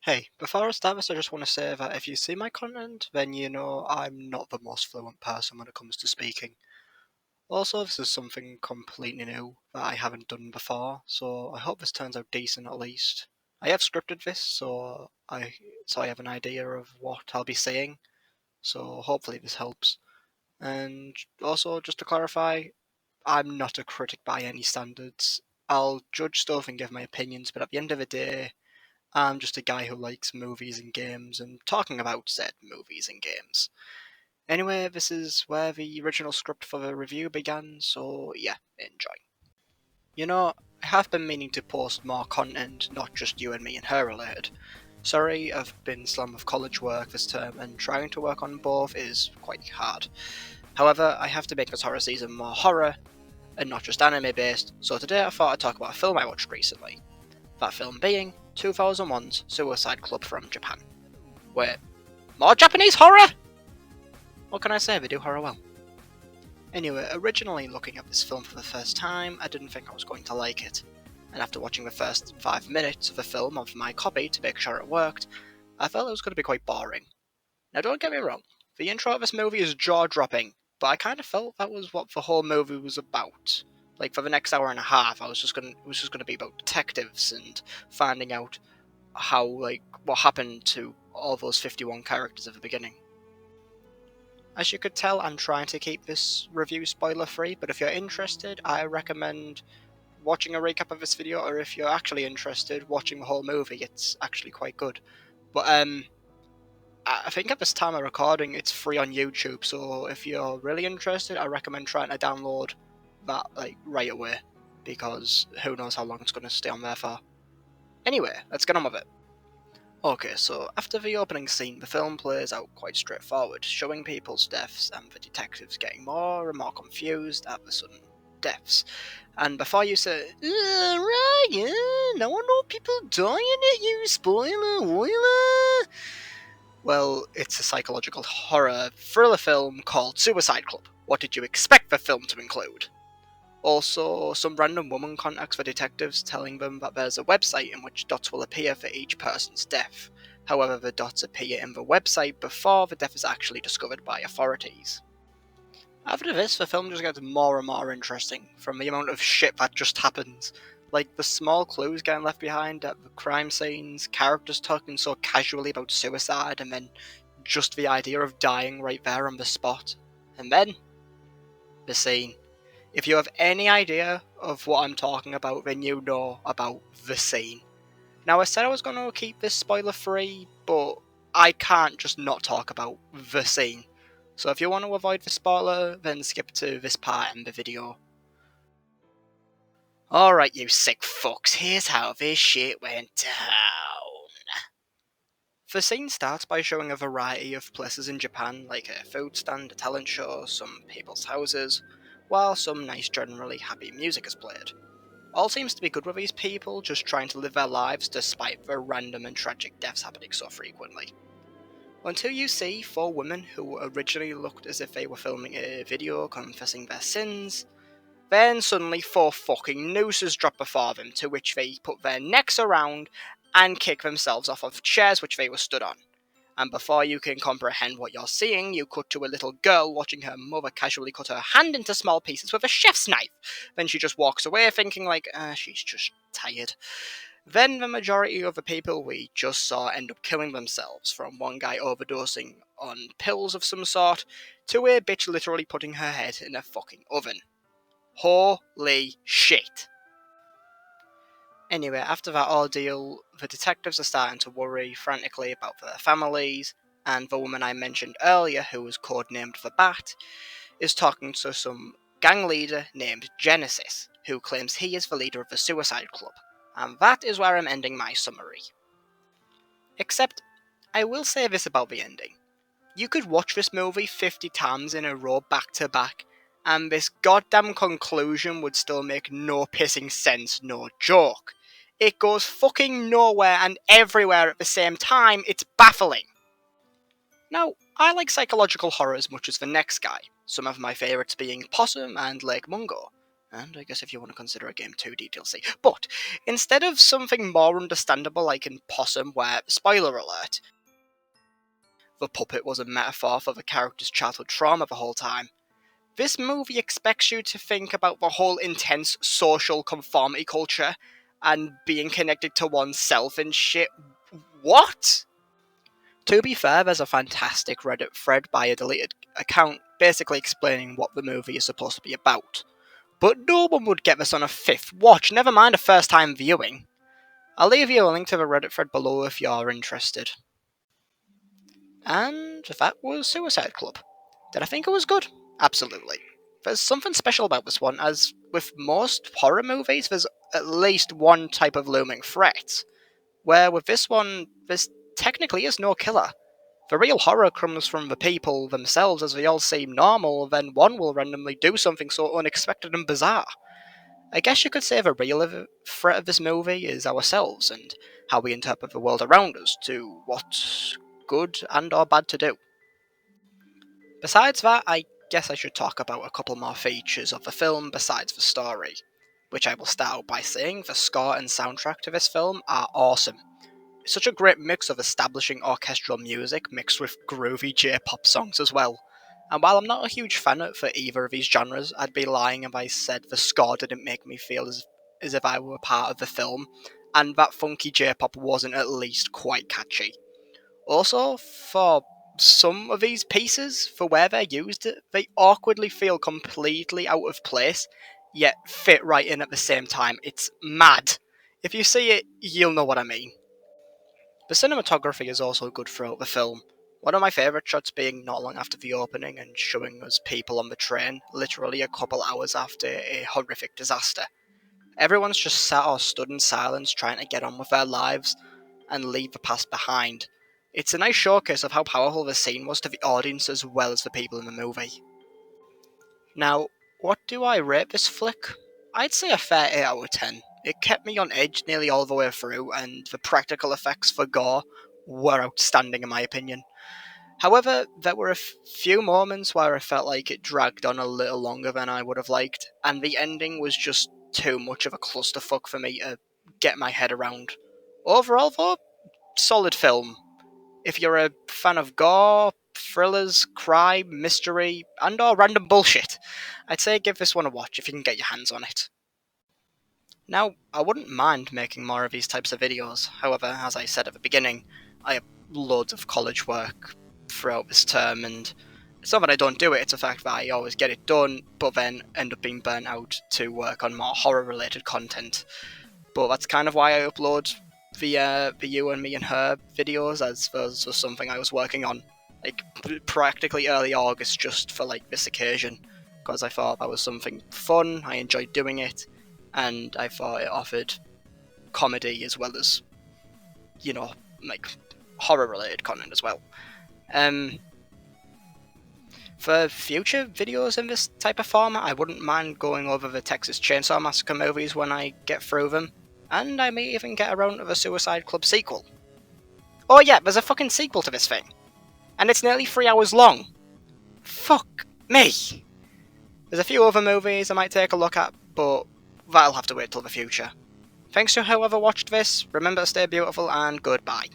Hey, before I start this, I just want to say that if you see my content, then you know I'm not the most fluent person when it comes to speaking. Also, this is something completely new that I haven't done before, so I hope this turns out decent at least. I have scripted this, so I have an idea of what I'll be saying, so hopefully this helps. And also, just to clarify, I'm not a critic by any standards. I'll judge stuff and give my opinions, but at the end of the day, I'm just a guy who likes movies and games and talking about said movies and games. Anyway, this is where the original script for the review began, so yeah, enjoy. You know, I have been meaning to post more content, not just you and me and her related. Sorry, I've been slammed with college work this term, and trying to work on both is quite hard. However, I have to make this horror season more horror, and not just anime based, so today I thought I'd talk about a film I watched recently. That film being 2001's Suicide Club from Japan. Wait, more Japanese horror? What can I say, they do horror well. Anyway, originally looking at this film for the first time, I didn't think I was going to like it. And after watching the first 5 minutes of the film of my copy to make sure it worked, I felt it was going to be quite boring. Now don't get me wrong, the intro of this movie is jaw-dropping, but I kind of felt that was what the whole movie was about. Like for the next hour and a half, it was just gonna be about detectives and finding out what happened to all those 51 characters at the beginning. As you could tell, I'm trying to keep this review spoiler free, but if you're interested, I recommend watching a recap of this video, or if you're actually interested, watching the whole movie. It's actually quite good. But I think at this time of recording, it's free on YouTube, so if you're really interested, I recommend trying to download that right away, because who knows how long it's going to stay on there for. Anyway, let's get on with it. Okay, so after the opening scene, the film plays out quite straightforward, showing people's deaths and the detectives getting more and more confused at the sudden deaths. And before you say, Ryan, I don't know people dying at you, spoiler, spoiler. Well, it's a psychological horror thriller film called Suicide Club. What did you expect the film to include? Also, some random woman contacts the detectives, telling them that there's a website in which dots will appear for each person's death. However, the dots appear in the website before the death is actually discovered by authorities. After this, the film just gets more and more interesting, from the amount of shit that just happens. Like the small clues getting left behind at the crime scenes, characters talking so casually about suicide, and then just the idea of dying right there on the spot. And then, the scene. If you have any idea of what I'm talking about, then you know about the scene. Now, I said I was going to keep this spoiler free, but I can't just not talk about the scene. So if you want to avoid the spoiler, then skip to this part in the video. Alright, you sick fucks, here's how this shit went down. The scene starts by showing a variety of places in Japan, like a food stand, a talent show, some people's houses, while some nice, generally happy music is played. All seems to be good with these people, just trying to live their lives despite the random and tragic deaths happening so frequently. Until you see 4 women who originally looked as if they were filming a video confessing their sins, then suddenly 4 fucking nooses drop before them, to which they put their necks around and kick themselves off of chairs which they were stood on. And before you can comprehend what you're seeing, you cut to a little girl watching her mother casually cut her hand into small pieces with a chef's knife. Then she just walks away thinking she's just tired. Then the majority of the people we just saw end up killing themselves, from one guy overdosing on pills of some sort, to a bitch literally putting her head in a fucking oven. Holy shit. Anyway, after that ordeal, the detectives are starting to worry frantically about their families, and the woman I mentioned earlier, who was codenamed the Bat, is talking to some gang leader named Genesis, who claims he is the leader of the Suicide Club. And that is where I'm ending my summary. Except, I will say this about the ending. You could watch this movie 50 times in a row back to back, and this goddamn conclusion would still make no pissing sense, no joke. It goes fucking nowhere and everywhere at the same time, it's baffling. Now, I like psychological horror as much as the next guy, some of my favourites being Possum and Lake Mungo, And I guess if you want to consider a game 2D DLC. But instead of something more understandable like in Possum, where, spoiler alert, the puppet was a metaphor for the character's childhood trauma the whole time, this movie expects you to think about the whole intense social conformity culture and being connected to oneself and shit. What? To be fair, there's a fantastic Reddit thread by a deleted account basically explaining what the movie is supposed to be about. But no one would get this on a fifth watch, never mind a first time viewing. I'll leave you a link to the Reddit thread below if you're interested. And that was Suicide Club. Did I think it was good? Absolutely. There's something special about this one, as with most horror movies, there's at least one type of looming threat. Where with this one, there's technically is no killer. The real horror comes from the people themselves, as they all seem normal, then one will randomly do something so unexpected and bizarre. I guess you could say the real threat of this movie is ourselves, and how we interpret the world around us to what's good and or bad to do. Besides that, I guess I should talk about a couple more features of the film besides the story, which I will start out by saying the score and soundtrack to this film are awesome. It's such a great mix of establishing orchestral music mixed with groovy J-pop songs as well. And while I'm not a huge fan for either of these genres, I'd be lying if I said the score didn't make me feel as if I were part of the film, and that funky J-pop wasn't at least quite catchy. Also, for some of these pieces, for where they're used, they awkwardly feel completely out of place, yet fit right in at the same time. It's mad. If you see it, you'll know what I mean. The cinematography is also good throughout the film. One of my favourite shots being not long after the opening and showing us people on the train, literally a couple hours after a horrific disaster. Everyone's just sat or stood in silence trying to get on with their lives and leave the past behind. It's a nice showcase of how powerful the scene was to the audience as well as the people in the movie. Now, what do I rate this flick? I'd say a fair 8 out of 10. It kept me on edge nearly all the way through, and the practical effects for gore were outstanding in my opinion. However, there were a few moments where I felt like it dragged on a little longer than I would have liked, and the ending was just too much of a clusterfuck for me to get my head around. Overall, though, solid film. If you're a fan of gore, thrillers, crime, mystery, and or random bullshit, I'd say give this one a watch if you can get your hands on it. Now, I wouldn't mind making more of these types of videos, however, as I said at the beginning, I have loads of college work throughout this term, and it's not that I don't do it, it's the fact that I always get it done, but then end up being burnt out to work on more horror-related content. But that's kind of why I upload the You and Me and Her videos, as those was something I was working on, like, practically early August just for, like, this occasion, because I thought that was something fun, I enjoyed doing it, and I thought it offered comedy as well as, you know, like, horror-related content as well. For future videos in this type of format, I wouldn't mind going over the Texas Chainsaw Massacre movies when I get through them, and I may even get around to the Suicide Club sequel. Oh yeah, there's a fucking sequel to this thing, and it's nearly 3 hours long. Fuck me! There's a few other movies I might take a look at, but that'll have to wait till the future. Thanks to whoever watched this, remember to stay beautiful, and goodbye.